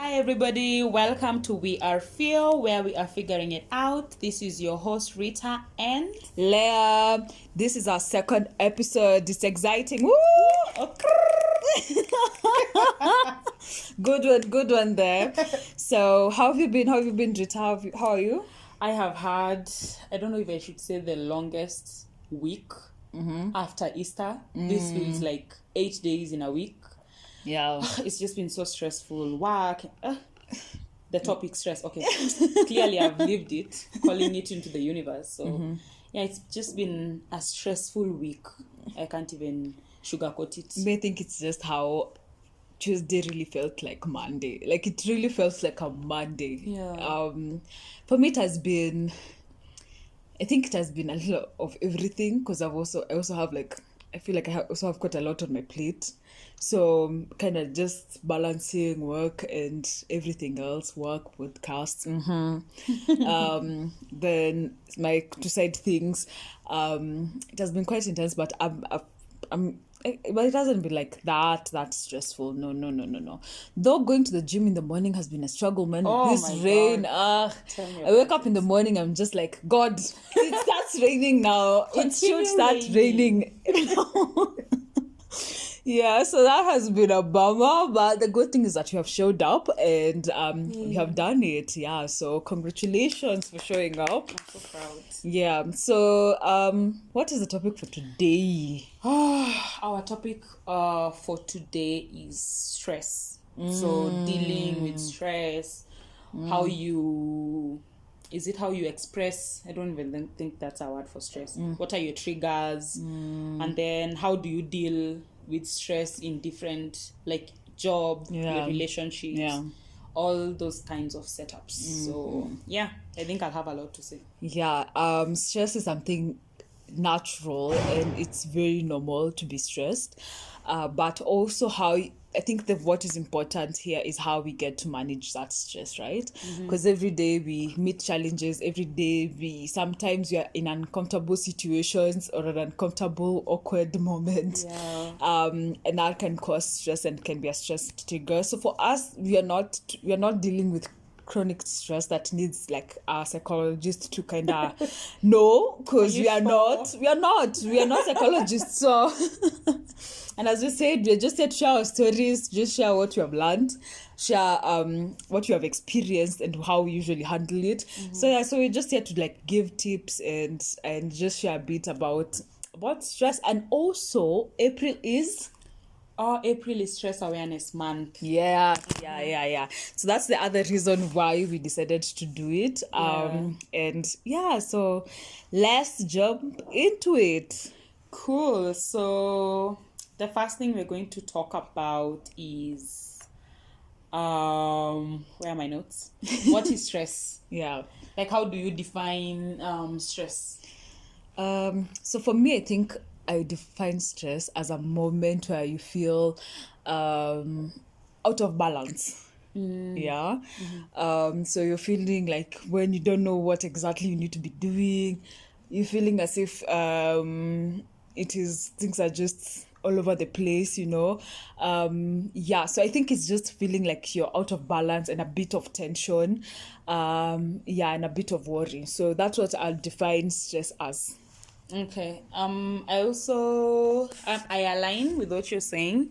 Hi everybody, welcome to We Are Feel, where we are figuring it out. This is your host Rita and Leah. This is our second episode. It's exciting. Woo! Good one there. So how have you been? Rita? How are you? I have had, I don't know if I should say the longest week after Easter. This feels like 8 days in a week. Yeah. It's just been so stressful. Work. The topic stress. Okay. Clearly I've lived it, calling it into the universe. So yeah, it's just been a stressful week. I can't even sugarcoat it. I think it's just how Tuesday really felt like Monday. Like it really felt like a Monday. Yeah. For me it has been, I think it has been a little of everything, because I also have I feel like I also have quite a lot on my plate. So kind of just balancing work and everything else, work, podcasts. Then my two side things. It has been quite intense, but but it hasn't been like that stressful. No. Though going to the gym in the morning has been a struggle, man. Oh this my rain, God. I wake up in the morning, I'm just like, God, it starts raining now. It should start raining. Yeah, so that has been a bummer, but the good thing is that you have showed up and we have done it. Yeah, so congratulations for showing up. I'm so proud. Yeah, so what is the topic for today? Our topic for today is stress. So dealing with stress, how you express? I don't even think that's a word for stress. What are your triggers? And then how do you deal with stress in different, like, job, your relationships, all those kinds of setups. So yeah, I think I'll have a lot to say. Yeah, stress is something natural and it's very normal to be stressed, but also I think what is important here is how we get to manage that stress, right? Because every day we meet challenges, every day sometimes we are in uncomfortable situations or an uncomfortable, awkward moment. And that can cause stress and can be a stress trigger. So for us, we are not dealing with chronic stress that needs like a psychologist to kind of know, because we are not psychologists. So and as we said, we're just here to share our stories, just share what you have learned, share what you have experienced and how we usually handle it. So we're just here to like give tips and just share a bit about stress. And also April is Stress Awareness Month. Yeah. So that's the other reason why we decided to do it. So let's jump into it. Cool. So the first thing we're going to talk about is where are my notes? What is stress? Yeah. Like, how do you define stress? So for me, I think I define stress as a moment where you feel out of balance. Yeah. So you're feeling like when you don't know what exactly you need to be doing, you're feeling as if things are just all over the place, so I think it's just feeling like you're out of balance and a bit of tension, and a bit of worry. So that's what I'll define stress as. Okay. I also I align with what you're saying,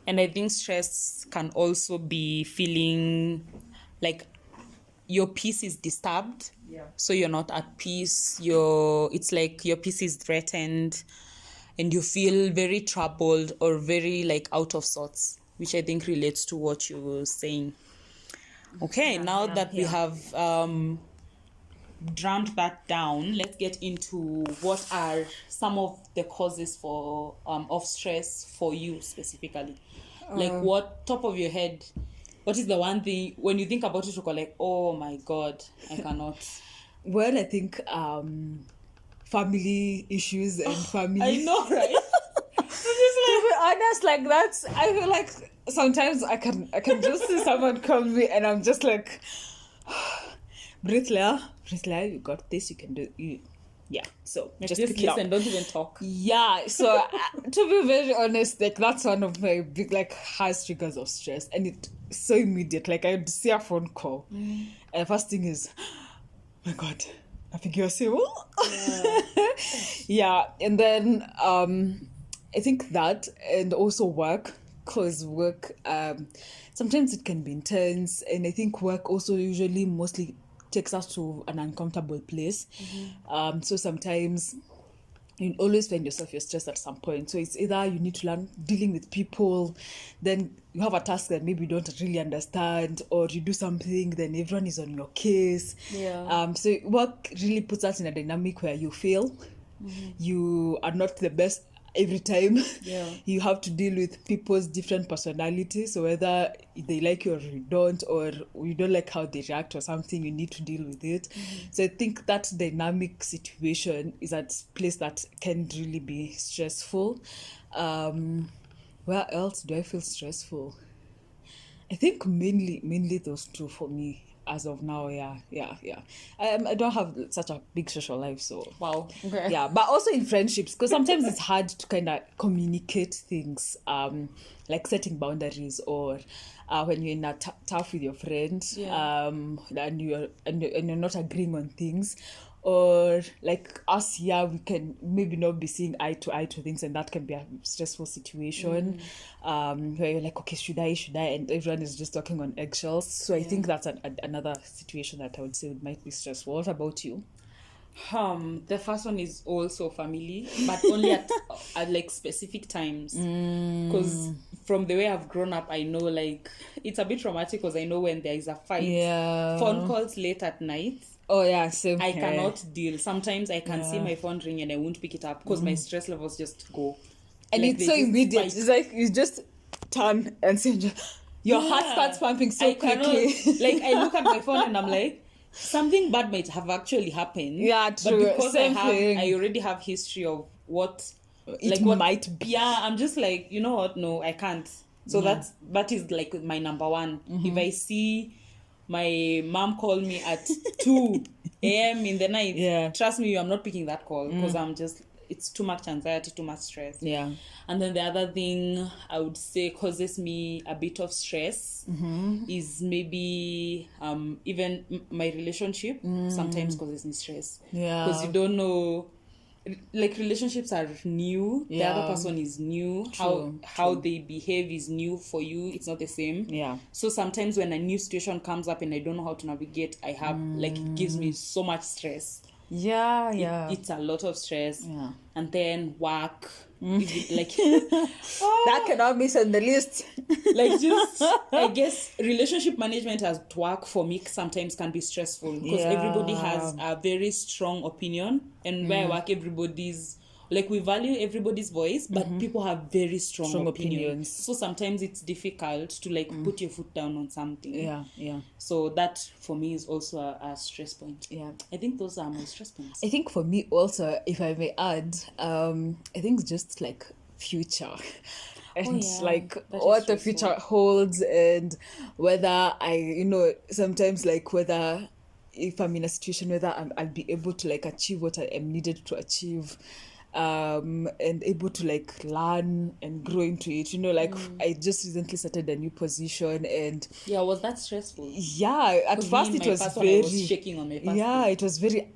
and I think stress can also be feeling like your peace is disturbed. Yeah. So you're not at peace. It's like your peace is threatened, and you feel very troubled or very like out of sorts, which I think relates to what you were saying. Okay, now that we have drummed that down, let's get into what are some of the causes for of stress for you specifically. Like, what, top of your head, what is the one thing when you think about it, you're like, oh my God, I cannot. Well, I think family issues and family. I know, right? To be honest, like that's, I feel like sometimes I can just see someone call me and I'm just like, breathe, Leah, you got this, you can do it. Yeah, so like, just listen, don't even talk. Yeah, so to be very honest, like that's one of my big like high triggers of stress, and it so immediate. Like, I'd see a phone call. And the first thing is, my God, I think you're civil. Yeah. And then I think that, and also work, because work, sometimes it can be intense. And I think work also usually mostly takes us to an uncomfortable place. So sometimes you always find yourself you're stressed at some point. So it's either you need to learn dealing with people, then you have a task that maybe you don't really understand, or you do something, then everyone is on your case. So work really puts us in a dynamic where you fail. You are not the best every time. You have to deal with people's different personalities, so whether they like you or you don't, or you don't like how they react or something, you need to deal with it. So I think that dynamic situation is a place that can really be stressful. Where else do I feel stressful? I think mainly those two for me as of now. I don't have such a big social life, so Wow. Okay. yeah, but also in friendships, because sometimes it's hard to kind of communicate things, like setting boundaries, or when you're in a tough with your friend, and you're not agreeing on things, or like us here, we can maybe not be seeing eye to things, and that can be a stressful situation, where you're like, okay, should I, and everyone is just talking on eggshells. So I think that's another situation that I would say might be stressful. What about you? The first one is also family, but only at like specific times. Because from the way I've grown up, I know like it's a bit traumatic, because I know when there is a fight, phone calls late at night. Oh yeah, same. I cannot deal. Sometimes I can see my phone ring and I won't pick it up because my stress levels just go. And like, it's so immediate. Spike. It's like you just turn and say, your heart starts pumping so quickly. Like I look at my phone and I'm like, something bad might have actually happened. Yeah, true. But because I already have history of what what might be. Yeah, I'm just like, you know what? No, I can't. So that is like my number one. If I see my mom call me at 2 a.m. in the night, trust me, I'm not picking that call, because it's too much anxiety, too much stress. Yeah. And then the other thing I would say causes me a bit of stress is maybe even my relationship sometimes causes me stress. Yeah. Because you don't know, like relationships are new. The other person is new. How they behave is new for you. It's not the same. Yeah. So sometimes when a new situation comes up and I don't know how to navigate, I have like it gives me so much stress. It's a lot of stress. And then work, like that cannot miss on the list. Like just I guess relationship management at work for me sometimes can be stressful, because everybody has a very strong opinion, and where I work, everybody's like, we value everybody's voice, but people have very strong opinions. So sometimes it's difficult to like put your foot down on something. So that for me is also a stress point. I think those are my stress points. I think for me also, if I may add, I think it's just like future. And like what the future holds, and whether sometimes like whether if I'm in a situation whether I'll be able to like achieve what I am needed to achieve, and able to like learn and grow into it. I just recently started a new position, and was that stressful? At first it was very, I was shaking on my first day.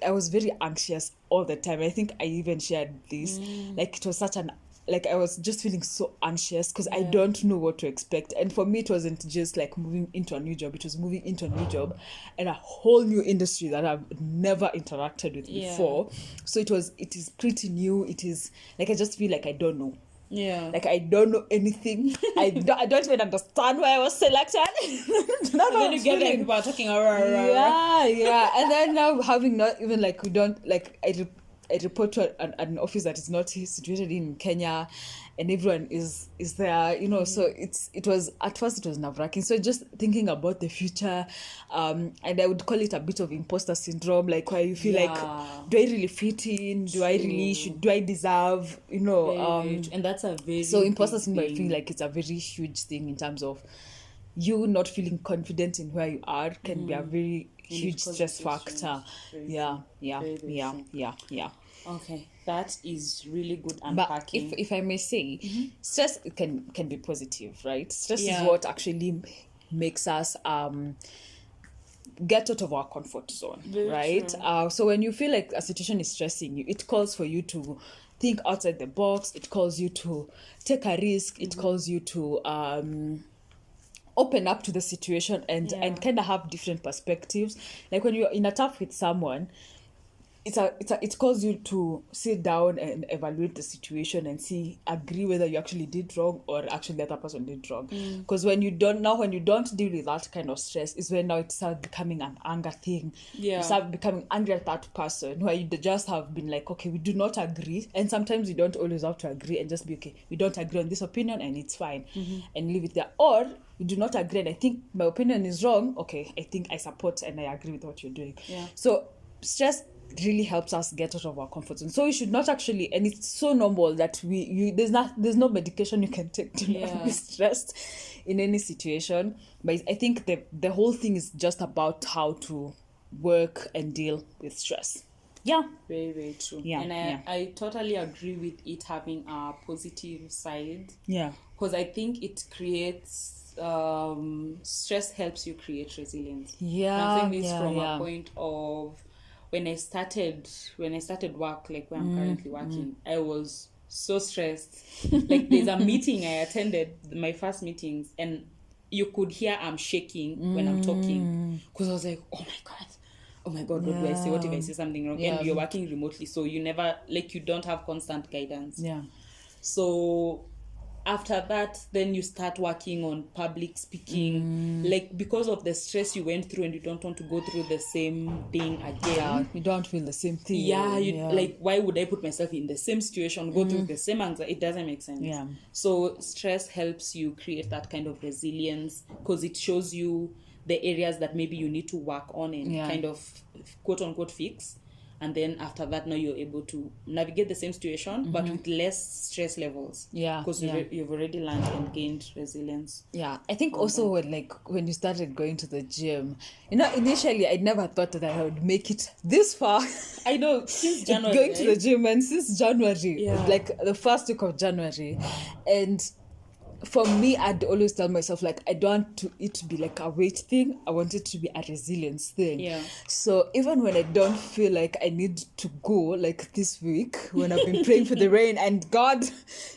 I was very anxious all the time. I think I even shared this. Like it was such an, like I was just feeling so anxious because I don't know what to expect. And for me, it wasn't just like moving into a new job. It was moving into a new job and a whole new industry that I've never interacted with before. So it is pretty new. It is like, I just feel like I don't know. Like I don't know anything. I don't even understand why I was selected. And then you get like people are talking and then now having not even like, we don't like, I report to an office that is not situated in Kenya, and everyone is there, so it was at first it was nerve-wracking. So just thinking about the future, and I would call it a bit of imposter syndrome, like where you feel like, do I really fit in? Do I really do I deserve, and that's a very so imposter syndrome, I feel like it's a very huge thing in terms of you not feeling confident in where you are can be a very huge stress factor. Okay, that is really good But unpacking. if I may say, stress can be positive, right? Stress Yeah. is what actually makes us get out of our comfort zone, Very right? true. So when you feel like a situation is stressing you, it calls for you to think outside the box. It calls you to take a risk. It calls you to open up to the situation and kind of have different perspectives. Like when you're in a tough with someone, it calls you to sit down and evaluate the situation and agree whether you actually did wrong or actually the other person did wrong. Because when you don't deal with that kind of stress, is when now it starts becoming an anger thing. You start becoming angry at that person, where you just have been like, okay, we do not agree. And sometimes you don't always have to agree and just be okay, we don't agree on this opinion and it's fine, and leave it there. Or we do not agree and I think my opinion is wrong. Okay, I think I support and I agree with what you're doing. So stress really helps us get out of our comfort zone. So we should not actually, and it's so normal that there's no medication you can take to not be stressed in any situation. But I think the whole thing is just about how to work and deal with stress. Yeah. Very, very true. Yeah. And yeah. I totally agree with it having a positive side. Yeah. Because I think it creates stress helps you create resilience. Yeah. I'm saying this from a point of when I started work, like where I'm currently working, I was so stressed. Like there's a meeting I attended, my first meetings, and you could hear I'm shaking when I'm talking, because I was like, oh my god, what do I say? What if I say something wrong? And you're working remotely, so you never, like, you don't have constant guidance. Yeah. So after that, then you start working on public speaking, like because of the stress you went through and you don't want to go through the same thing again. Yeah, you don't feel the same thing. Like, why would I put myself in the same situation, go through the same anxiety? It doesn't make sense. Yeah. So stress helps you create that kind of resilience, because it shows you the areas that maybe you need to work on and kind of quote unquote fix. And then after that, now you're able to navigate the same situation, but with less stress levels. Yeah. Because you've already learned and gained resilience. Yeah. I think also when you started going to the gym, initially I never thought that I would make it this far. I know, since January. Going to the gym, and since January, Yeah. like the first week of January. And for me, I'd always tell myself, like, I don't want it to be like a weight thing. I want it to be a resilience thing. Yeah. So even when I don't feel like I need to go, like this week, when I've been praying for the rain, and God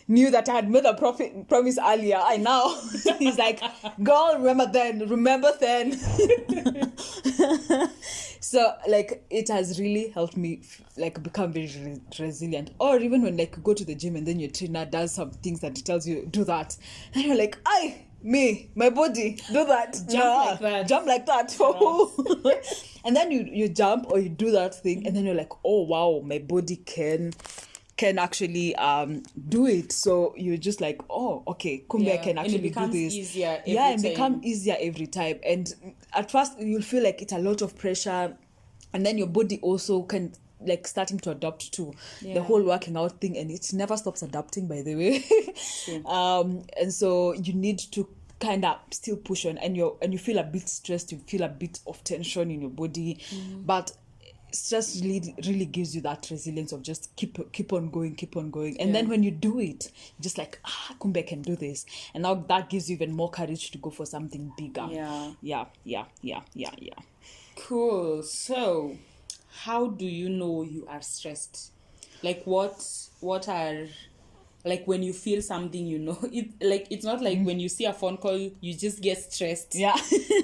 knew that I had made a promise earlier, I now, he's like, girl, remember then. So, like, it has really helped me, like, become very resilient. Or even when, like, you go to the gym and then your trainer does some things that he tells you, do that. And you're like, my body, do that. Jump like that. For who? And then you jump or you do that thing, and then you're like, oh, wow, my body can actually do it. So you're just like, oh, okay, Kumbe can actually do this. Easier every and time. become easier every time. And at first you'll feel like it's a lot of pressure, and then your body also can, like, starting to adapt to the whole working out thing, and it never stops adapting, by the way. And so you need to kind of still push on, and you feel a bit stressed, you feel a bit of tension in your body, but stress really gives you that resilience of just keep on going. And then when you do it, you're just like, Kumbe can do this, and now that gives you even more courage to go for something bigger. Yeah. Cool. So how do you know you are stressed? Like, what are, like, when you feel something, it's not like when you see a phone call you just get stressed.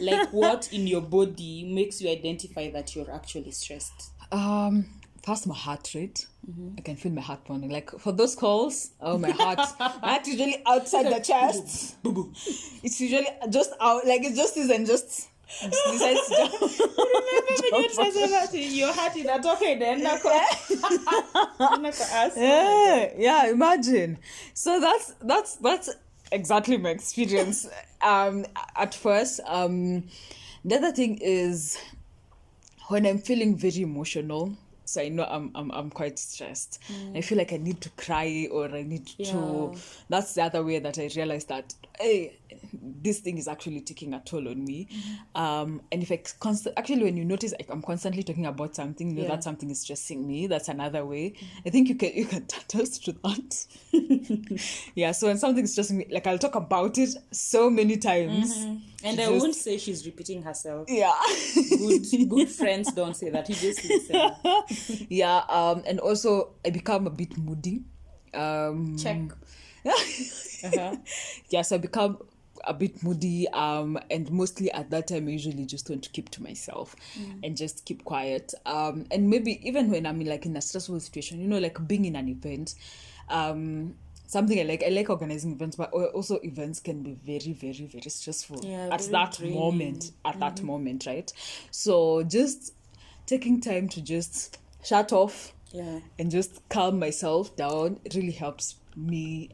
Like, what in your body makes you identify that you're actually stressed? First, my heart rate. I can feel my heart pounding. Like, for those calls, my heart is usually outside the chest. It's usually just out, like, it just isn't just decides to your heart in a token then imagine. So that's exactly my experience. At first, the other thing is when I'm feeling very emotional, So I know I'm quite stressed. I feel like I need to cry, or I need to. That's the other way that I realized that, hey, this thing is actually taking a toll on me. And if I actually, when you notice I'm constantly talking about something, you know that something is stressing me. That's another way. I think you can attest to that. Yeah. So when something's stressing me, like I'll talk about it so many times. And I won't say she's repeating herself. Yeah. Good friends don't say that. You just listen. Yeah. And also I become a bit moody. Check. Yeah, so I become a bit moody, and mostly at that time I usually just want to keep to myself and just keep quiet. And maybe even when I'm in a stressful situation, you know, like being in an event, something I like organizing events, but also events can be very, very, very stressful at that moment, that moment, right? So just taking time to just shut off and just calm myself down really helps me.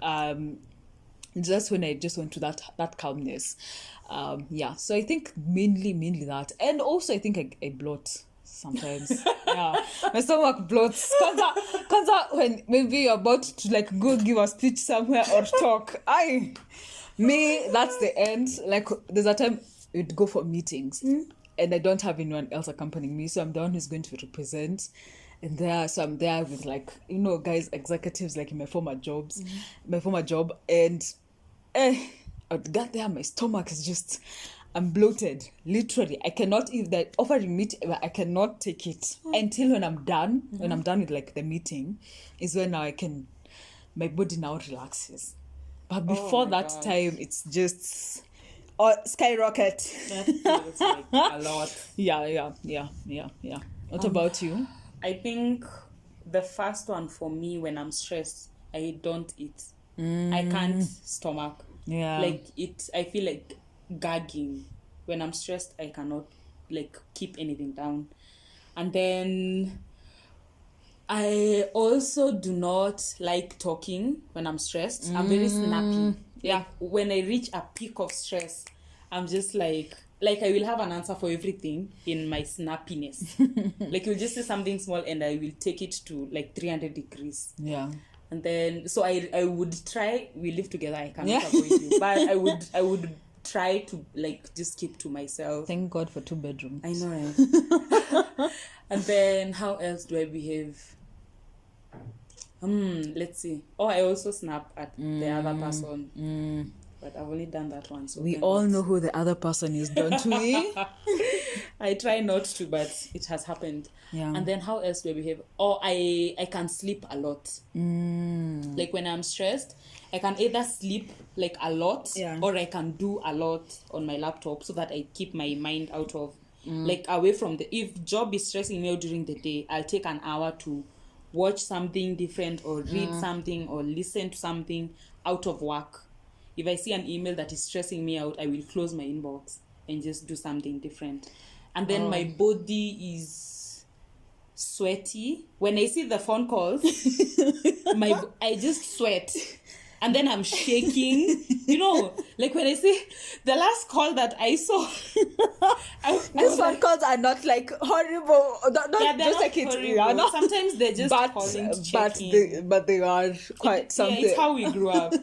Just when I just went to that calmness. So I think mainly that. And also I think I bloat sometimes. Yeah, my stomach bloats. Cause when maybe you're about to go give a speech somewhere or talk, that's the end. Like there's a time we'd go for meetings and I don't have anyone else accompanying me, so I'm the one who's going to represent. And I'm there with guys, executives, like in my former job, and I'd get there, my stomach is just, I'm bloated, literally. I cannot, if they're offering me, I cannot take it until when I'm done with the meeting, is when now my body now relaxes. But before time, it's just skyrocket. That feels like a lot. Yeah. What about you? I think the first one for me, when I'm stressed, I don't eat. I can't stomach. Yeah. I feel like gagging. When I'm stressed, I cannot keep anything down. And then I also do not like talking when I'm stressed. I'm very snappy. Yeah. When I reach a peak of stress, I'm just I will have an answer for everything in my snappiness. You'll just say something small and I will take it to 300 degrees. Yeah. And then, so I would try, we live together, I cannot avoid you. But I would try to just keep to myself. Thank God for 2 bedrooms. I know, right? And then, how else do I behave? Let's see. I also snap at the other person. But I've only done that once. So we all know who the other person is, don't we? I try not to, but it has happened. Yeah. And then how else do I behave? I can sleep a lot. When I'm stressed, I can either sleep a lot, or I can do a lot on my laptop so that I keep my mind out of away from if job is stressing me out during the day, I'll take an hour to watch something different or read something or listen to something out of work. If I see an email that is stressing me out, I will close my inbox and just do something different. And then my body is sweaty. When I see the phone calls, I just sweat. And then I'm shaking. When I say the last call that I saw. These phone calls are not horrible. They're not horrible. Sometimes they're just calling to check in. But they are quite something. Yeah, it's how we grew up.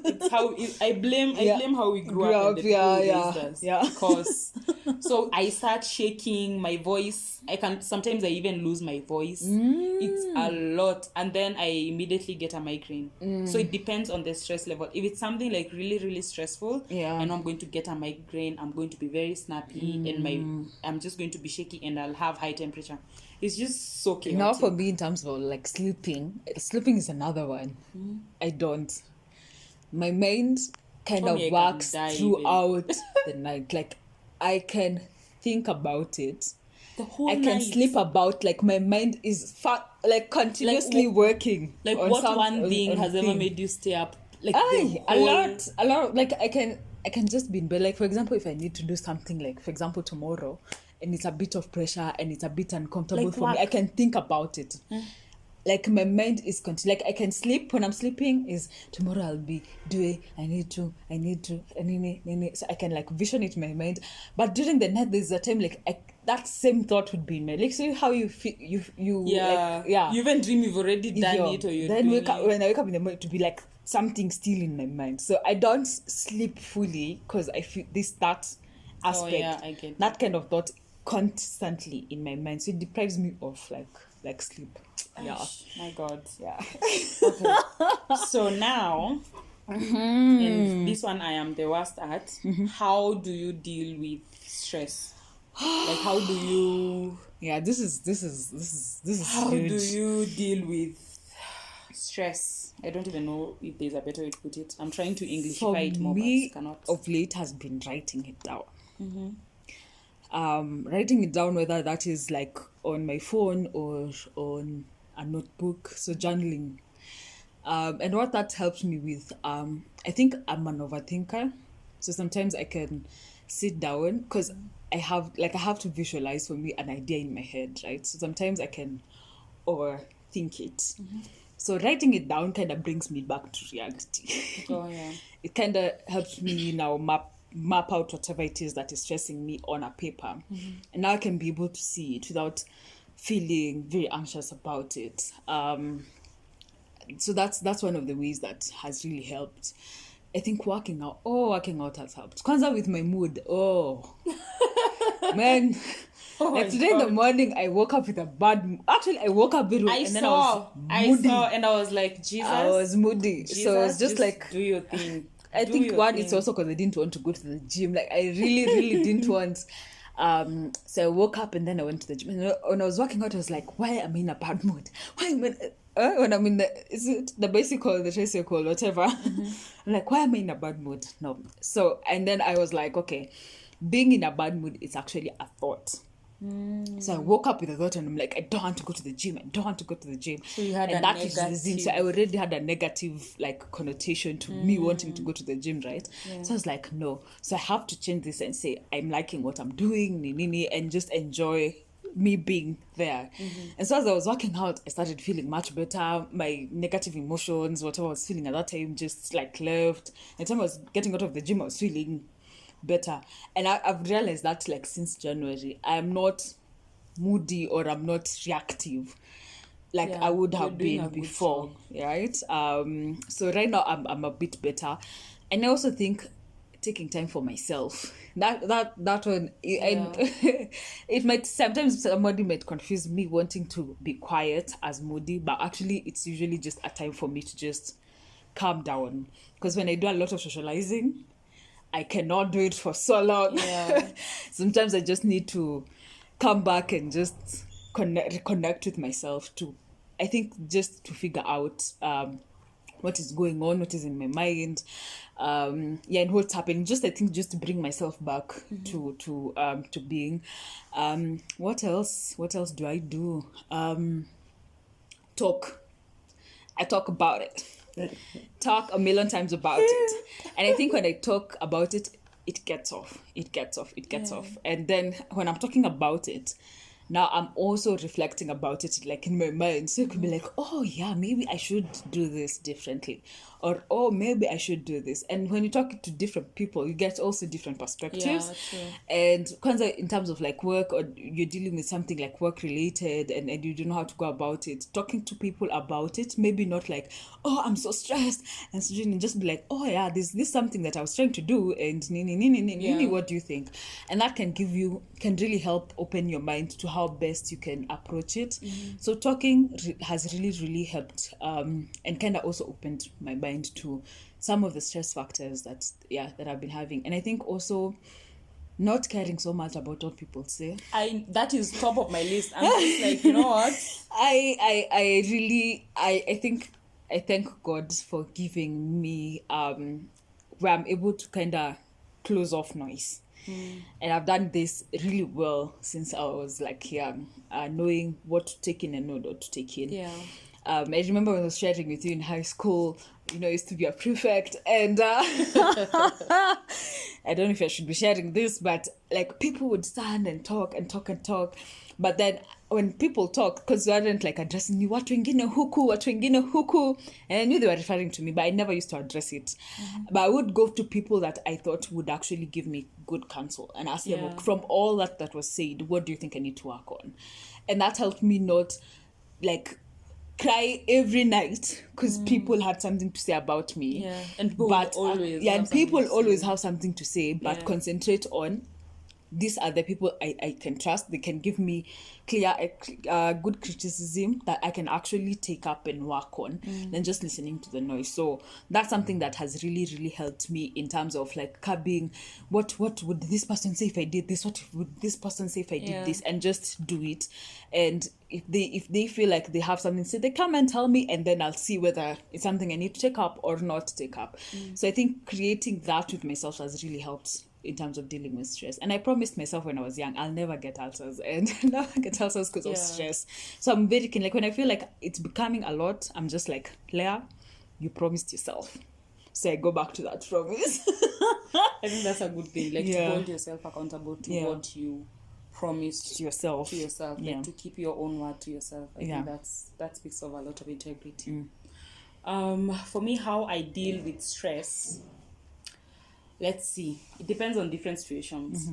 I blame how we grew up. Yeah. Because so I start shaking, my voice. Sometimes I even lose my voice. It's a lot. And then I immediately get a migraine. So it depends on the stress level. If it's something really, really stressful, I know I'm going to get a migraine. I'm going to be very snappy and I'm just going to be shaky and I'll have high temperature. It's just so chaotic. Now for me, in terms of sleeping is another one. I don't. My mind kind of works throughout the night. I can think about it. The whole I can night. sleep about my mind is continuously working. What one thing has ever made you stay up? A lot. I can just be in bed. For example, if I need to do something for example tomorrow, and it's a bit of pressure and it's a bit uncomfortable for me, I can think about it. My mind is I can sleep. When I'm sleeping is tomorrow I'll be doing, I need to, so I can vision it in my mind. But during the night there's a time that same thought would be in my, like, see how you feel, you Yeah. like, yeah, You even dream you've already done it, or you're then doing it. when I wake up in the morning, to be like something still in my mind. So I don't sleep fully because I feel that aspect, yeah, I get that kind of thought constantly in my mind. So it deprives me of like sleep. Yeah. My God. Yeah. Okay. So now, and this one I am the worst at. How do you deal with stress? Like, how do you? Yeah, this is How huge. do you deal with stress? I don't even know if there's a better way to put it. I'm trying to Englishify it more, me, but cannot. of late has been writing it down. Writing it down, whether that is like on my phone or on a notebook, so journaling. And what that helps me with, I think I'm an overthinker, so sometimes I can sit down because I have to visualize for me an idea in my head, right? So sometimes I can overthink it. So writing it down kind of brings me back to reality. Oh yeah. It kind of helps me now map out whatever it is that is stressing me on a paper, and now I can be able to see it without feeling very anxious about it. So that's one of the ways that has really helped. I think working out has helped. Kwanzaa with my mood. Oh, man. Like today in the morning, I woke up with a bad mood. Actually, I woke up very I and then saw, I was moody. and I was like, Jesus. I was moody. Jesus, So it's just like, do your thing. I think one, it's also because I didn't want to go to the gym. Like I really, really didn't want. So I woke up and then I went to the gym. And when I was working out, I was like, why am I in a bad mood? Why am I... when I'm in is it the bicycle, the tricycle, whatever? I'm like, why am I in a bad mood? No. So, and then I was like, okay, being in a bad mood is actually a thought. So I woke up with a thought and I'm like, I don't want to go to the gym. So you had and a that is the negative... reason. So I already had a negative like connotation to me wanting to go to the gym, right? Yeah. So I was like, no. So I have to change this and say, I'm liking what I'm doing, and just enjoy me being there. And so as I was working out, I started feeling much better. My negative emotions, whatever I was feeling at that time, just like left. And the time I was getting out of the gym, I was feeling better. And I've realized that like since January, I'm not moody or I'm not reactive like I would have been before, right? So right now I'm a bit better. And I also think taking time for myself, that one, and it might sometimes somebody might confuse me wanting to be quiet as moody, but actually it's usually just a time for me to just calm down, because when I do a lot of socializing, I cannot do it for so long. Sometimes I just need to come back and just reconnect with myself to, I think, just to figure out what is going on, what is in my mind, and what's happening. Just, I think, just to bring myself back to being. What else do I do? Talk. I talk about it. Talk a million times about it. And I think when I talk about it, it gets off. And then when I'm talking about it, now I'm also reflecting about it like in my mind. So it could be like, oh yeah, maybe I should do this differently. Or, oh, maybe I should do this. And when you talk to different people, you get also different perspectives. True. And in terms of like work, or you're dealing with something like work related and you don't know how to go about it, talking to people about it, maybe not like, oh, I'm so stressed, and so just be like, oh yeah, this something that I was trying to do, and what do you think? And that can really help open your mind to how best you can approach it. So talking has really helped, and kind of also opened my mind to some of the stress factors that I've been having. And I think also not caring so much about what people say. That is top of my list. I'm just like, you know what? I thank God for giving me where I'm able to kind of close off noise. And I've done this really well since I was like young, knowing what to take in and not what to take in. I remember when I was sharing with you in high school, I used to be a prefect, and I don't know if I should be sharing this, but like people would stand and talk, but then when people talk, because they weren't like addressing me, watu wengine huku, and I knew they were referring to me, but I never used to address it. But I would go to people that I thought would actually give me good counsel and ask them, from all that was said, what do you think I need to work on? And that helped me not like cry every night because people had something to say about me. Yeah, and people always have something to say, but concentrate on these are the people I can trust. They can give me clear, good criticism that I can actually take up and work on than just listening to the noise. So that's something that has really, really helped me in terms of like curbing what would this person say if I did this? What would this person say if I did this? And just do it. And if they feel like they have something to say, they come and tell me, and then I'll see whether it's something I need to take up or not take up. So I think creating that with myself has really helped in terms of dealing with stress. And I promised myself when I was young, I'll never get ulcers, and never get ulcers because of stress. So I'm very keen. Like when I feel like it's becoming a lot, I'm just like, Leah, you promised yourself. So I go back to that promise. I think that's a good thing. Like to hold yourself accountable to what you promised to yourself. Like to keep your own word to yourself. I think that speaks of a lot of integrity. For me, how I deal with stress, let's see. It depends on different situations.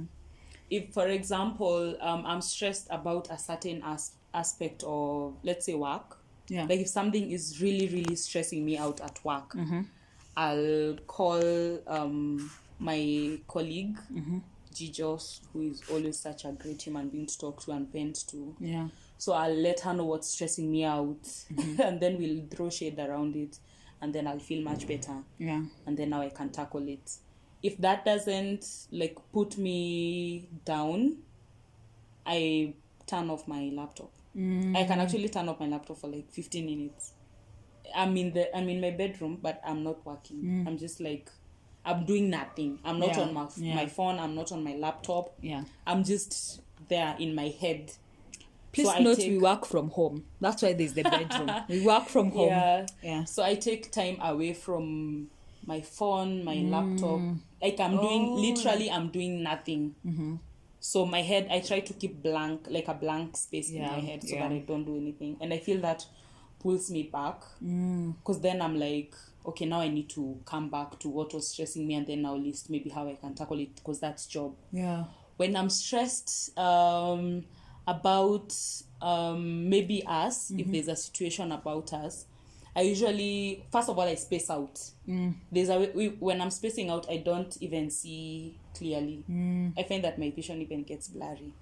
If, for example, I'm stressed about a certain aspect of, let's say, work. Like if something is really, really stressing me out at work, I'll call my colleague, Gijos, who is always such a great human being to talk to and vent to. So I'll let her know what's stressing me out, and then we'll throw shade around it, and then I'll feel much better. And then now I can tackle it. If that doesn't like put me down, I turn off my laptop. I can actually turn off my laptop for like 15 minutes. I'm in my bedroom, but I'm not working. I'm just like, I'm doing nothing. I'm not on my phone. I'm not on my laptop. I'm just there in my head. Please note we work from home. That's why there's the bedroom. We work from home. So I take time away from my phone, my laptop. Like I'm doing nothing. So my head, I try to keep blank, like a blank space in my head so that I don't do anything. And I feel that pulls me back. Because then I'm like, okay, now I need to come back to what was stressing me and then now list maybe how I can tackle it because that's job. When I'm stressed about maybe us, if there's a situation about us, I usually, first of all, I space out. There's when I'm spacing out, I don't even see clearly. I find that my vision even gets blurry.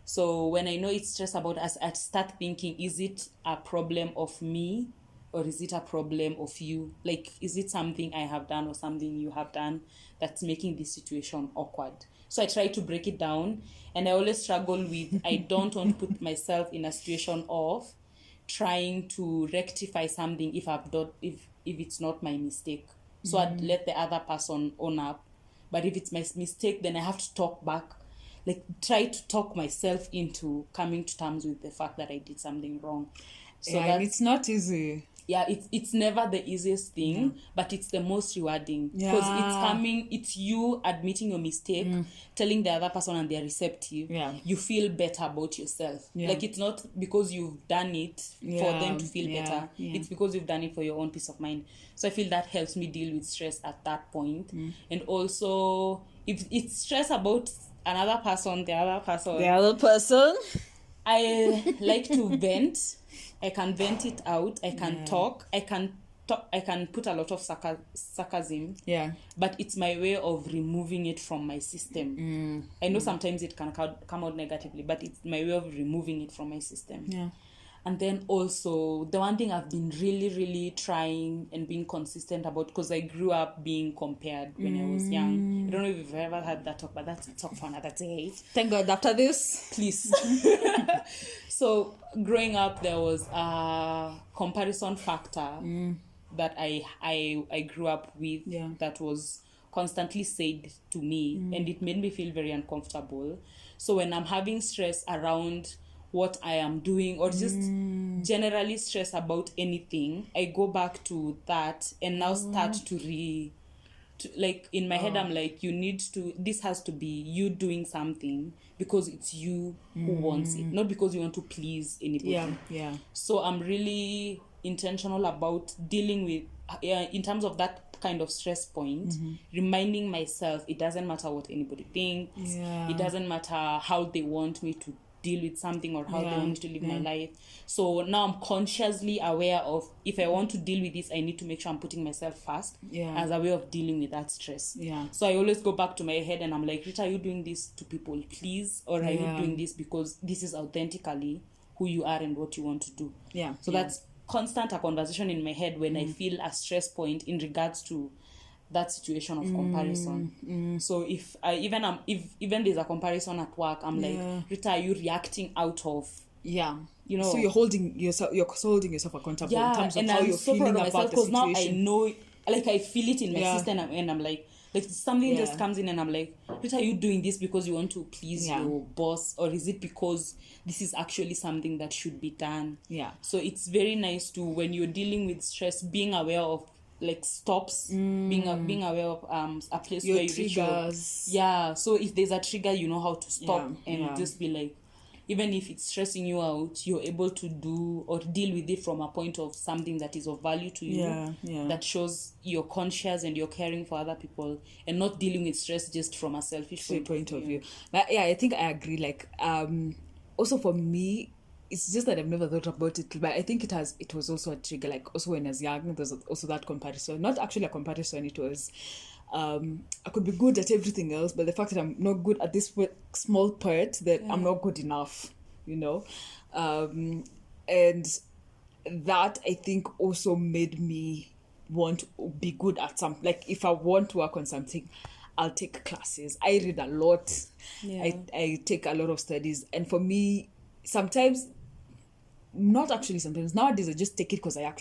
So when I know it's stress about us, I start thinking, is it a problem of me or is it a problem of you? Like, is it something I have done or something you have done that's making this situation awkward? So I try to break it down, and I always struggle with, I don't want to put myself in a situation of trying to rectify something if it's not my mistake. So I'd let the other person own up. But if it's my mistake, then I have to talk back. Like try to talk myself into coming to terms with the fact that I did something wrong. So it's not easy. It's never the easiest thing, but it's the most rewarding because it's you admitting your mistake, telling the other person and they're receptive. You feel better about yourself. Like it's not because you've done it for them to feel better. It's because you've done it for your own peace of mind. So I feel that helps me deal with stress at that point. And also if it's stress about another person, the other person, I like to vent. I can vent it out. I can talk. I can put a lot of sarcasm. But it's my way of removing it from my system. I know sometimes it can come out negatively, but it's my way of removing it from my system. And then also, the one thing I've been really, really trying and being consistent about, because I grew up being compared when I was young. I don't know if you've ever had that talk, but that's a talk for another day. Thank God after this. Please. So, growing up, there was a comparison factor that I grew up with that was constantly said to me, and it made me feel very uncomfortable. So, when I'm having stress around what I am doing or just generally stress about anything, I go back to that and now start to like in my head I'm like, this has to be you doing something because it's you who wants it, not because you want to please anybody. So I'm really intentional about dealing with in terms of that kind of stress point, reminding myself it doesn't matter what anybody thinks. Yeah. It doesn't matter how they want me to deal with something or how they want me to live my life. So now I'm consciously aware of, if I want to deal with this, I need to make sure I'm putting myself first as a way of dealing with that stress. So I always go back to my head and I'm like, Rita, are you doing this to people, please? Or are you doing this because this is authentically who you are and what you want to do? So that's constant a conversation in my head when I feel a stress point in regards to that situation of comparison. So if there's a comparison at work, I'm like, Rita, are you reacting out of you know? So you're holding yourself accountable in terms of how I'm you're so feeling proud of about myself, the because situation. now I know, like, I feel it in my system, and I'm like something just comes in and I'm like, Rita, are you doing this because you want to please your boss, or is it because this is actually something that should be done? So it's very nice to, when you're dealing with stress, being aware of like stops, being aware of a place Your where you triggers. so if there's a trigger, you know how to stop and just be like, even if it's stressing you out, you're able to do or deal with it from a point of something that is of value to you, that shows you're conscious and you're caring for other people, and not dealing with stress just from a selfish point of view. But I think I agree. Like, also for me, it's just that I've never thought about it, but I think it was also a trigger. Like, also when I was young, there's also that comparison. Not actually a comparison, it was I could be good at everything else, but the fact that I'm not good at this small part, that I'm not good enough, you know. And that, I think, also made me want to be good at something. Like, if I want to work on something, I'll take classes. I read a lot. I take a lot of studies. And for me, sometimes, not actually sometimes, nowadays I just take it because I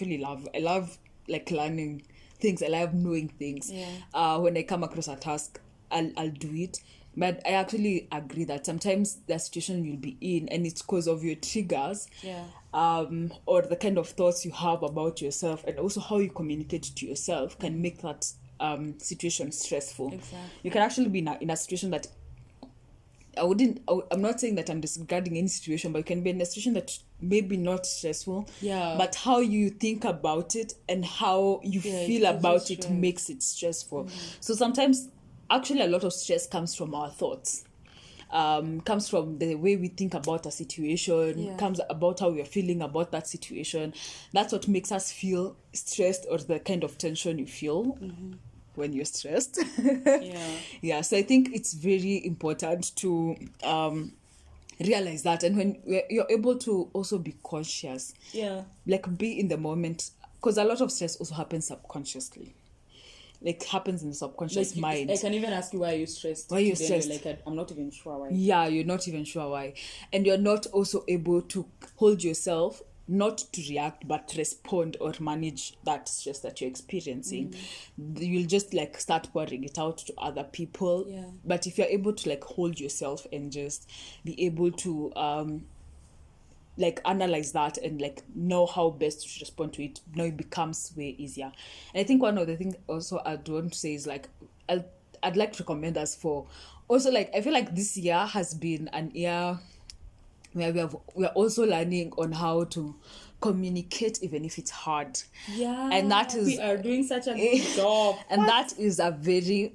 love like learning things. I love knowing things. When I come across a task, I'll do it. But I actually agree that sometimes the situation you'll be in, and it's because of your triggers, or the kind of thoughts you have about yourself, and also how you communicate to yourself, can make that situation stressful. You can actually be in a situation that I'm not saying that I'm disregarding any situation, but you can be in a situation that maybe not stressful, but how you think about it and how you feel about it makes it stressful. So sometimes, actually, a lot of stress comes from our thoughts, comes from the way we think about a situation, comes about how we're feeling about that situation. That's what makes us feel stressed, or the kind of tension you feel when you're stressed. So I think it's very important to realize that, and when you're able to also be conscious, like, be in the moment, because a lot of stress also happens subconsciously, like, happens in the subconscious mind. I can even ask you, why are you stressed? Why are you stressed? Like, I'm not even sure why. You're not even sure why, and you're not also able to hold yourself, not to react, but respond or manage that stress that you're experiencing. You'll just like start pouring it out to other people. But if you're able to like hold yourself and just be able to like analyze that and like know how best to respond to it, now it becomes way easier. And I think one of the things also I'd want to say is like, I'd like to recommend us for also, like, I feel like this year has been an year where we're also learning on how to communicate, even if it's hard. And that is, we are doing such a good job. And that is a very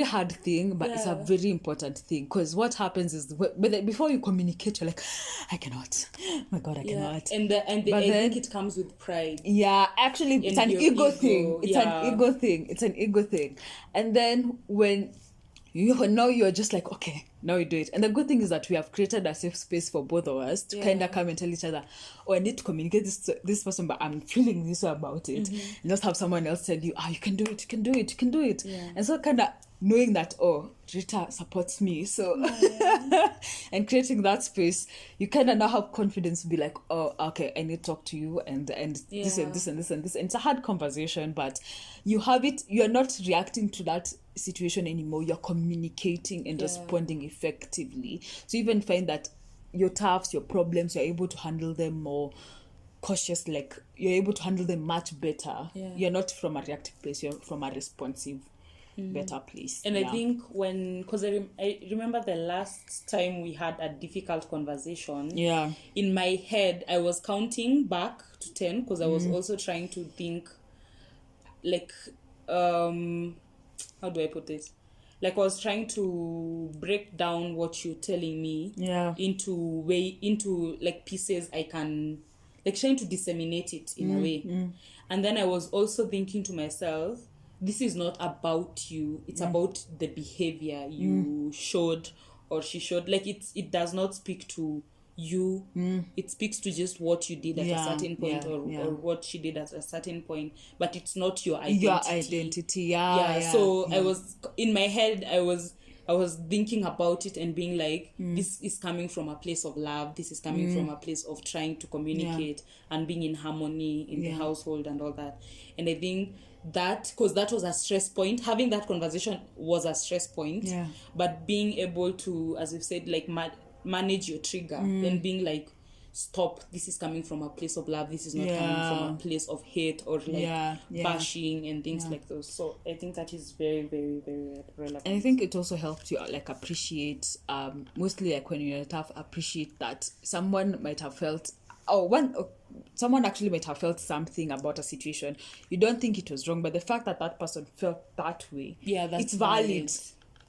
hard thing, but it's a very important thing, because what happens is, before you communicate, you're like, I cannot. Oh my God, I cannot. And I think it comes with pride. Actually, it's an ego thing. It's an ego thing. And then when now you're just like, okay, now you do it. And the good thing is that we have created a safe space for both of us to kind of come and tell each other, oh, I need to communicate this to this person, but I'm feeling this way about it. And just have someone else tell you, you can do it. And so kind of knowing that, oh, Rita supports me. So, and creating that space, you kind of now have confidence to be like, oh, okay, I need to talk to you, and this and this and this and this. And it's a hard conversation, but you have it, you're not reacting to that situation anymore. You're communicating and responding effectively. So you even find that your tasks, your problems, you're able to handle them more cautious, like you're able to handle them much better. You're not from a reactive place, you're from a responsive better place. And I think because I remember the last time we had a difficult conversation, in my head I was counting back to 10, because I was also trying to think, like, how do I put this? Like I was trying to break down what you're telling me into like pieces I can, like trying to disseminate it in a way. And then I was also thinking to myself, this is not about you, it's about the behavior you showed or she showed. Like it does not speak to you, it speaks to just what you did at a certain point or what she did at a certain point, but it's not your identity. So I was in my head, I was thinking about it and being like, this is coming from a place of love, this is coming from a place of trying to communicate and being in harmony in the household and all that. And I think that, because that was a stress point, having that conversation was a stress point, but being able to, as you've said, like manage your trigger and being like, stop, this is coming from a place of love, this is not coming from a place of hate or like bashing and things like those. So I think that is very, very, very relevant. And I think it also helps you like appreciate, mostly like when you're tough, appreciate that someone might have felt, someone actually might have felt something about a situation. You don't think it was wrong, but the fact that that person felt that way, it's valid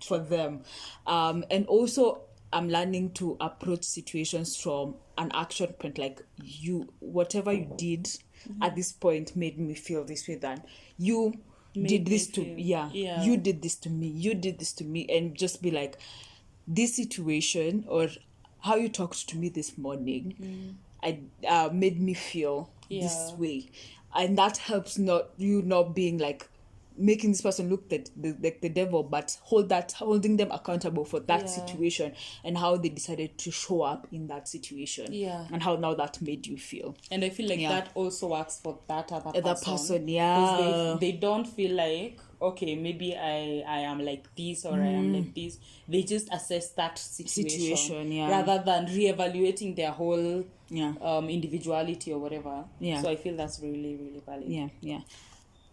for them. And also I'm learning to approach situations from an action point, like whatever you did at this point made me feel this way, then you did this to you did this to me, and just be like, this situation or how you talked to me this morning I made me feel this way, and that helps not being like making this person look like the devil, but holding them accountable for that situation and how they decided to show up in that situation, and how now that made you feel. And I feel like that also works for that other person. Because they don't feel like, okay, maybe I am like this or I am like this. They just assess that situation rather than reevaluating their whole individuality or whatever. So I feel that's really, really valid.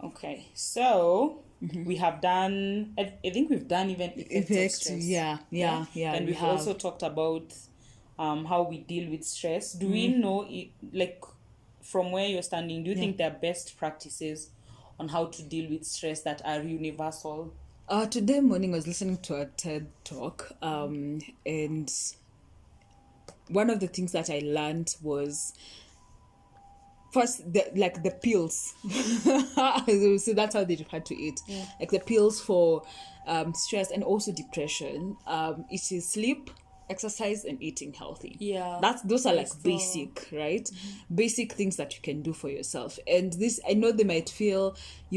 Okay, so we have done, I think we've done even effects of stress. And we've also talked about how we deal with stress. Do we know, like, from where you're standing, do you think there are best practices on how to deal with stress that are universal? Today morning I was listening to a TED talk, and one of the things that I learned was, first, the pills. So that's how they refer to it. Like the pills for stress and also depression. It is sleep, exercise, and eating healthy. Those are like basic, right? Basic things that you can do for yourself. And this, I know you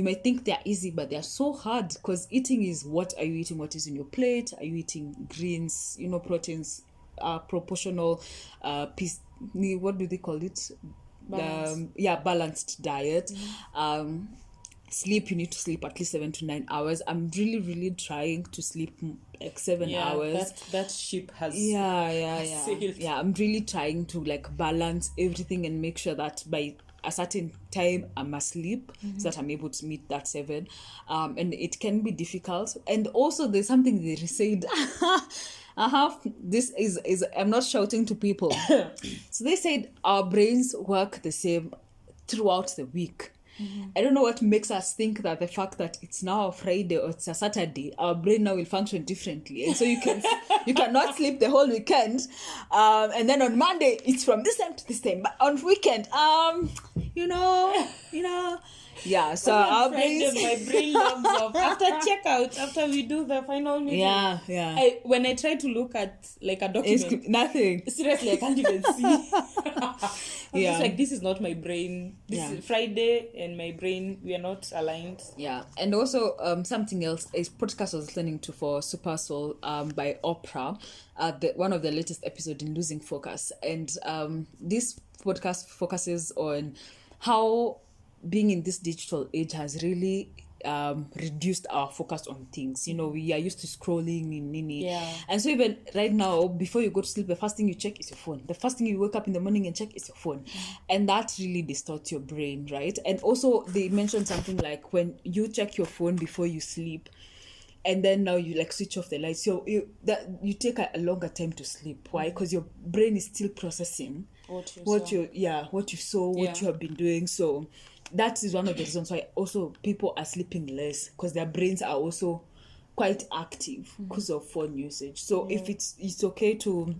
might think they're easy, but they're so hard, because eating is, what are you eating? What is in your plate? Are you eating greens? proteins, proportional piece. What do they call it? Balanced diet. Sleep, you need to sleep at least 7 to 9 hours. I'm really, really trying to sleep like 7 hours. That ship has sailed. I'm really trying to like balance everything and make sure that by a certain time I'm asleep, so that I'm able to meet that 7. And it can be difficult. And also there's something they said. This is I'm not shouting to people. So they said our brains work the same throughout the week. I don't know what makes us think that the fact that it's now a Friday or it's a Saturday, our brain now will function differently, and so you cannot sleep the whole weekend, and then on Monday it's from this time to this time, but on weekend, so our brains, my brain logs off after checkout, after we do the final meeting. When I try to look at like a document, nothing. Seriously, I can't even see. It's like, this is not my brain. This is Friday, and my brain, we are not aligned. And also something else, a podcast I was listening to for Super Soul by Oprah, one of the latest episodes in Losing Focus, and this podcast focuses on how being in this digital age has really reduced our focus on things. We are used to scrolling and so even right now, before you go to sleep, the first thing you check is your phone. The first thing you wake up in the morning and check is your phone, and that really distorts your brain, right? And also they mentioned something like, when you check your phone before you sleep, and then now you like switch off the lights, so you take a longer time to sleep. Why? Because your brain is still processing what you saw, what you have been doing. So that is one of the reasons why also people are sleeping less, because their brains are also quite active because of phone usage. So if it's okay to,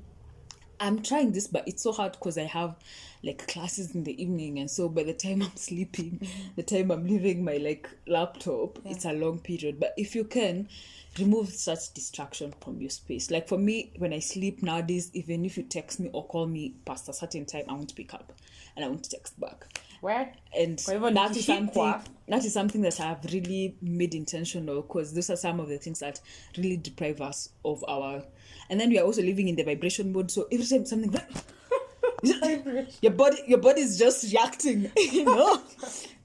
I'm trying this, but it's so hard because I have like classes in the evening, and so by the time I'm sleeping, the time I'm leaving my like laptop, it's a long period. But if you can remove such distraction from your space, like for me, when I sleep nowadays, even if you text me or call me past a certain time, I won't pick up and I won't text back. Where? And that is something that I've really made intentional, because those are some of the things that really deprive us of our, and then we are also living in the vibration mode, so every time something your body is just reacting,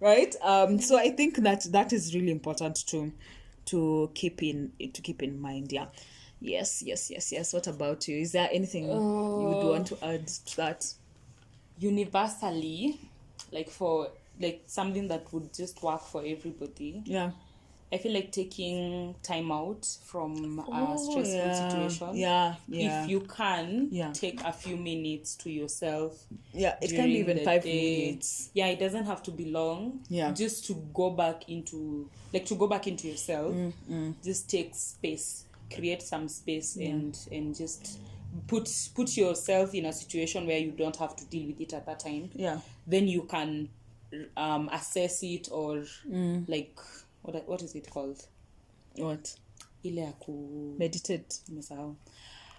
right? So I think that is really important to keep in mind. Yes. What about you? Is there anything you would want to add to that? Universally, like for like something that would just work for everybody. I feel like taking time out from a stressful situation. If you can, take a few minutes to yourself. It can be even 5 minutes. It doesn't have to be long. Just to go back into yourself. Just take space, create some space, and just put yourself in a situation where you don't have to deal with it at that time. Then you can assess it, or like what is it called? What? Meditate.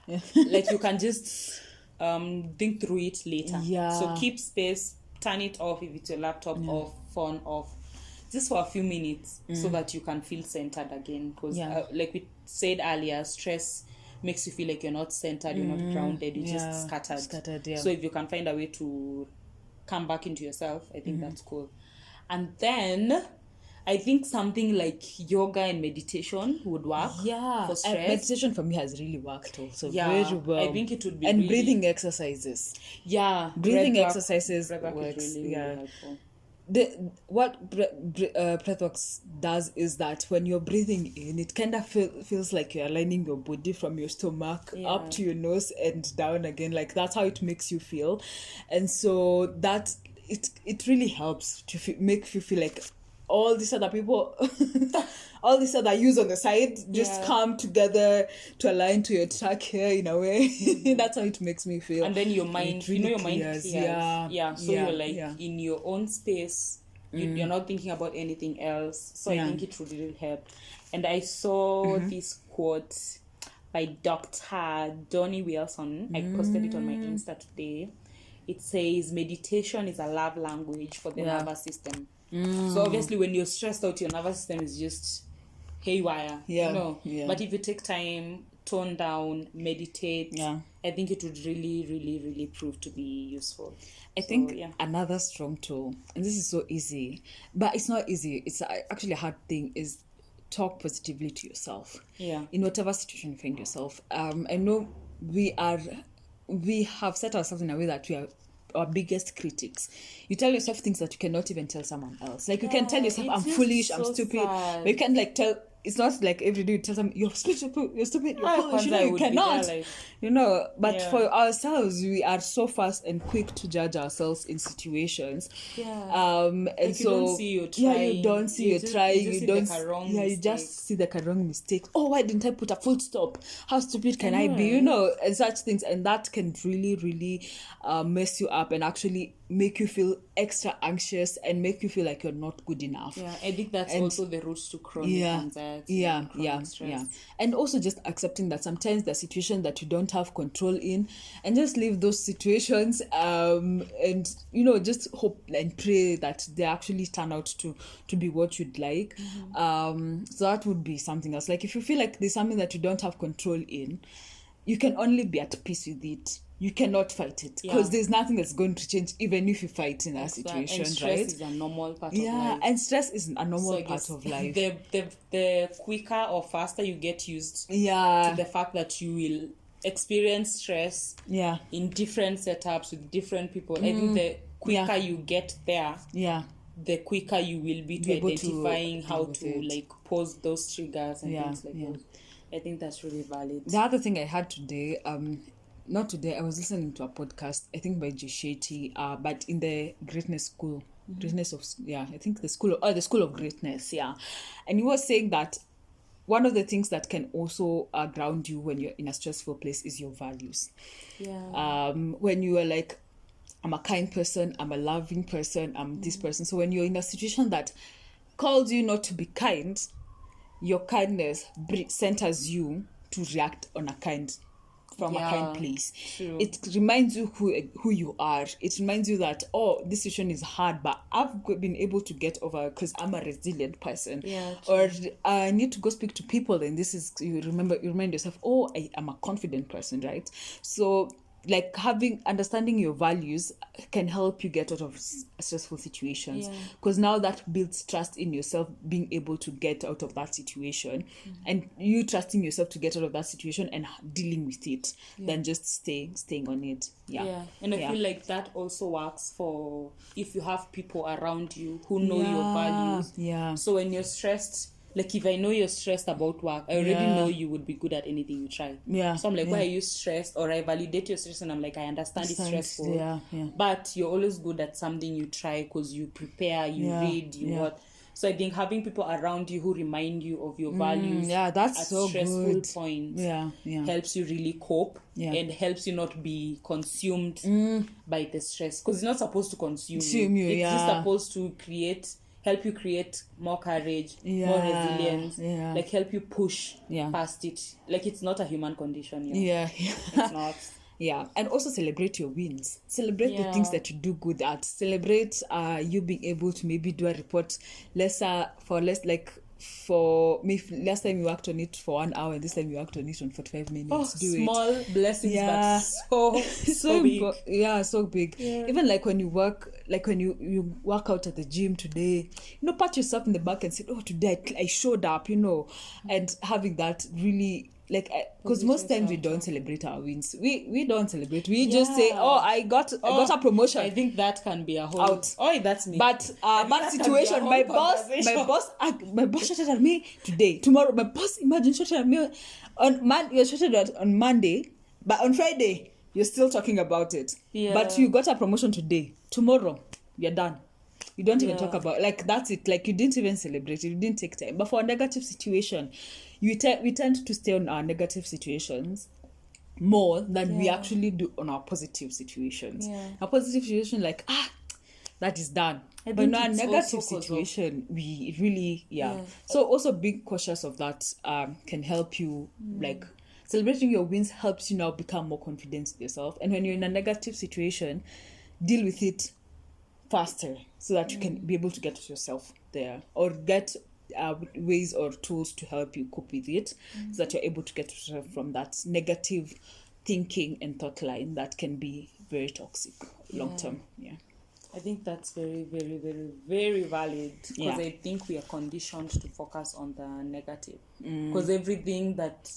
Like you can just think through it later. So keep space, turn it off if it's your laptop off, phone off, just for a few minutes, so that you can feel centered again. Because like we said earlier, stress makes you feel like you're not centered, you're not grounded, you're just scattered. So if you can find a way to come back into yourself, I think that's cool. And then I think something like yoga and meditation would work for stress. And meditation for me has really worked also very well. I think it would be, and really, breathing exercises. Breathing exercises works. Really helpful. What breathwork does is that when you're breathing in, it kind of feels like you're aligning your body from your stomach up to your nose and down again. Like that's how it makes you feel, and so that it really helps to make you feel like all these other people, all these other use on the side just come together to align to your track here in a way. That's how it makes me feel. And then your mind, really your mind clears. So you're like in your own space. You're not thinking about anything else. So I think it would really help. And I saw this quote by Dr. Donnie Wilson. I posted it on my Insta today. It says, meditation is a love language for the nervous system. So obviously when you're stressed out, your nervous system is just haywire, But if you take time, tone down, meditate, I think it would really, really, really prove to be useful. I think another strong tool, and this is so easy, but it's not easy, it's actually a hard thing, is talk positively to yourself. In whatever situation you find yourself. I know we have set ourselves in a way that we are our biggest critics. You tell yourself things that you cannot even tell someone else. Like you can tell yourself, I'm foolish, I'm stupid. But you can like tell, it's not like every day you tell someone, you're stupid, you're foolish, you cannot. But for ourselves, we are so fast and quick to judge ourselves in situations. And like so, you don't see you trying. You don't see you trying. You just see the wrong mistake. Oh, why didn't I put a full stop? How stupid can I be? And such things. And that can really, really mess you up and actually make you feel extra anxious and make you feel like you're not good enough. I think that's also the root to chronic anxiety. Stress. And also just accepting that sometimes the situation that you don't have control in, and just leave those situations and just hope and pray that they actually turn out to be what you'd like. So that would be something else. Like if you feel like there's something that you don't have control in, you can only be at peace with it. You cannot fight it because there's nothing that's going to change even if you fight in that situation, and stress is a normal part of life. Yeah, and stress is a normal part of life. The quicker or faster you get used to the fact that you will experience stress in different setups with different people. I think the quicker you get there, the quicker you will be to identifying how to like pose those triggers and things like that. I think that's really valid. The other thing I had today, not today, I was listening to a podcast, I think by G. Shetty, but in the Greatness School greatness of, I think the school of greatness, and he was saying that one of the things that can also ground you when you're in a stressful place is your values. When you are like, I'm a kind person, I'm a loving person, I'm this person. So when you're in a situation that calls you not to be kind, your kindness centers you to react on a kind from a kind place. True. It reminds you who you are. It reminds you that, this situation is hard, but I've been able to get over because I'm a resilient person. Or I need to go speak to people, and this is, you remind yourself, I am a confident person, right? So like understanding your values can help you get out of stressful situations, because now that builds trust in yourself, being able to get out of that situation, and you trusting yourself to get out of that situation and dealing with it, than just staying on it. And I feel like that also works for if you have people around you who know your values. So when you're stressed, like if I know you're stressed about work, I already know you would be good at anything you try. So I'm like, why are you stressed? Or I validate your stress and I'm like, I understand it's stressful. But you're always good at something you try because you prepare, you read, you what. So I think having people around you who remind you of your values that's at so stressful good. points helps you really cope and helps you not be consumed by the stress. Because it's not supposed to consume you. It's just supposed to help you create more courage, more resilience, like help you push past it. Like it's not a human condition. It's not. And also celebrate your wins. Celebrate the things that you do good at. Celebrate you being able to maybe do a report for me, last time you worked on it for 1 hour and this time you worked on it on 45 minutes. Small blessings, but so big. So big. Even like when you work, like when you work out at the gym today, pat yourself in the back and say, today I showed up, and having that really, like, because most times we don't celebrate our wins. We don't celebrate. We just say, I got a promotion. I think that can be a whole that's me. But bad situation. My boss shouted at me today. Tomorrow, my boss shouted at me you're shouted at on Monday, but on Friday you're still talking about it. But you got a promotion today. Tomorrow you're done. You don't even talk about, like, that's it. Like, you didn't even celebrate it. You didn't take time. But for a negative situation, we tend to stay on our negative situations more than we actually do on our positive situations. Our positive situation, like, that is done. But in our negative situation, we really, So also being cautious of that can help you, like, celebrating your wins helps you now become more confident in yourself. And when you're in a negative situation, deal with it faster so that you can be able to get yourself there, or get ways or tools to help you cope with it, so that you're able to get yourself from that negative thinking and thought line that can be very toxic long term. I think that's very, very, very, very valid, because I think we are conditioned to focus on the negative, because everything that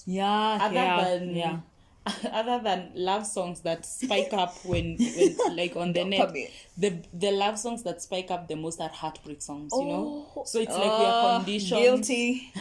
other than love songs that spike up when like on the net, the love songs that spike up the most are heartbreak songs, so it's like we are conditioned guilty.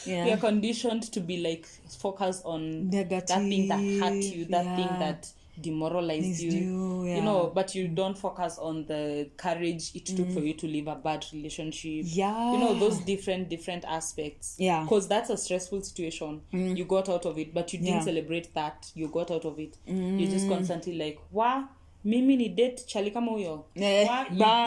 We are conditioned to be like focused on negative, that thing that hurt you, that thing that demoralized you, but you don't focus on the courage it took for you to leave a bad relationship, those different aspects, because that's a stressful situation. You got out of it, but you didn't celebrate that you got out of it. You're just constantly like, mimi ni date chali kama huyo.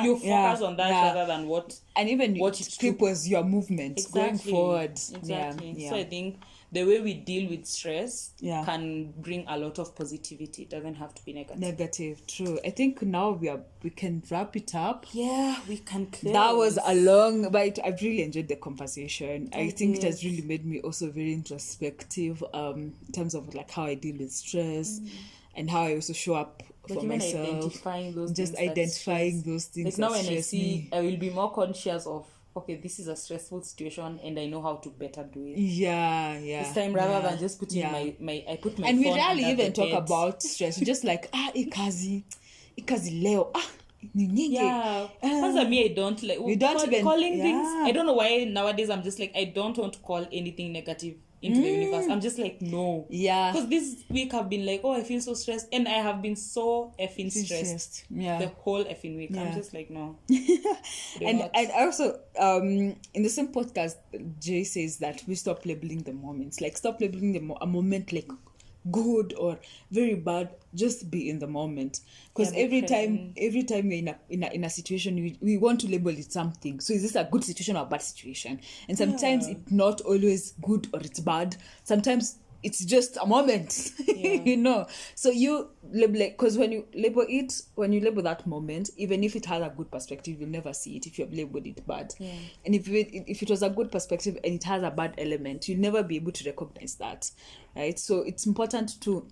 You focus on that rather than what, and even what it cripples your movement going forward. So I think the way we deal with stress can bring a lot of positivity. It doesn't have to be negative. True. I think now we can wrap it up. We can close. That was a long, but I've really enjoyed the conversation. I think it has really made me also very introspective in terms of like how I deal with stress and how I also show up for myself. Identifying those things. Like now when I see, I will be more conscious of, okay, this is a stressful situation and I know how to better do it. This time, rather than just putting I put my and phone we rarely even talk bed. about stress. We're just like, ikazi leo, Yeah. Kwanza me, I don't like We don't even calling things. I don't know why nowadays I'm just like, I don't want to call anything negative into the universe. I'm just like, no. Yeah. Because this week I've been like, oh, I feel so stressed. And I have been so effing stressed. Yeah. The whole effing week. Yeah. I'm just like, no. And also, in the same podcast, Jay says that we stop labeling the moments. Like, stop labeling a moment like good or very bad. Just be in the moment. Because every time we're in a situation, we want to label it something. So is this a good situation or a bad situation? And sometimes it's not always good or it's bad. Sometimes it's just a moment, you know. So you label it, because when you label that moment, even if it has a good perspective, you'll never see it if you've labeled it bad. Yeah. And if it was a good perspective and it has a bad element, you'll never be able to recognize that, right? So it's important to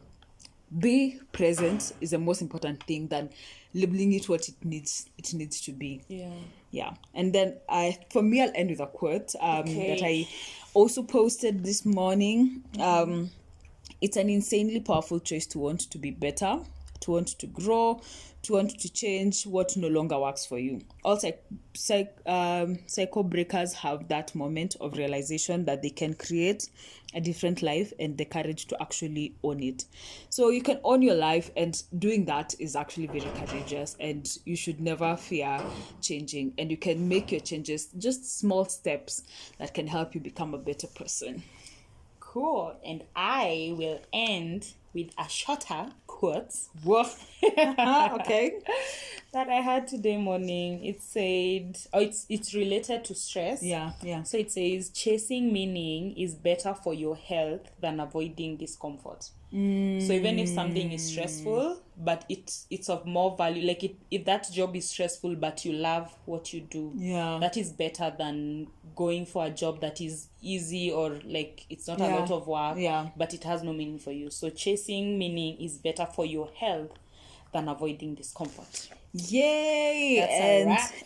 be present is the most important thing than labeling it what it needs to be. Yeah. And then for me, I'll end with a quote that I also posted this morning. It's an insanely powerful choice to want to be better, to want to grow, to want to change what no longer works for you. All psycho breakers have that moment of realization that they can create a different life and the courage to actually own it. So you can own your life, and doing that is actually very courageous, and you should never fear changing. And you can make your changes, just small steps that can help you become a better person. Cool. And I will end with a shorter quote. Whoa. Okay. That I had today morning. It said, it's related to stress. Yeah. So it says, chasing meaning is better for your health than avoiding discomfort. So even if something is stressful, but it's of more value, like if that job is stressful but you love what you do, that is better than going for a job that is easy or like it's not a lot of work, but it has no meaning for you. So chasing meaning is better for your health than avoiding discomfort. Yay!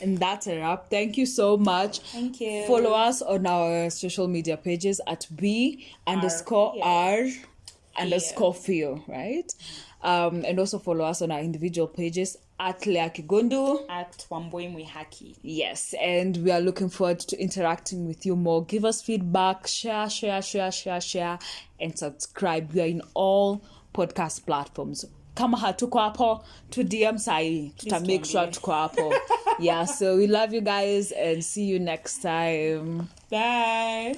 And that's a wrap. Thank you so much. Thank you. Follow us on our social media pages at B_R_feel, right? And also follow us on our individual pages at Leah Kigundu, at Wamboi Mwihaki. Yes, and we are looking forward to interacting with you more. Give us feedback, share, and subscribe. We are in all podcast platforms. Kama hatuko hapo, to DM sahi, to make sure tuko hapo. Yeah, so we love you guys and see you next time. Bye.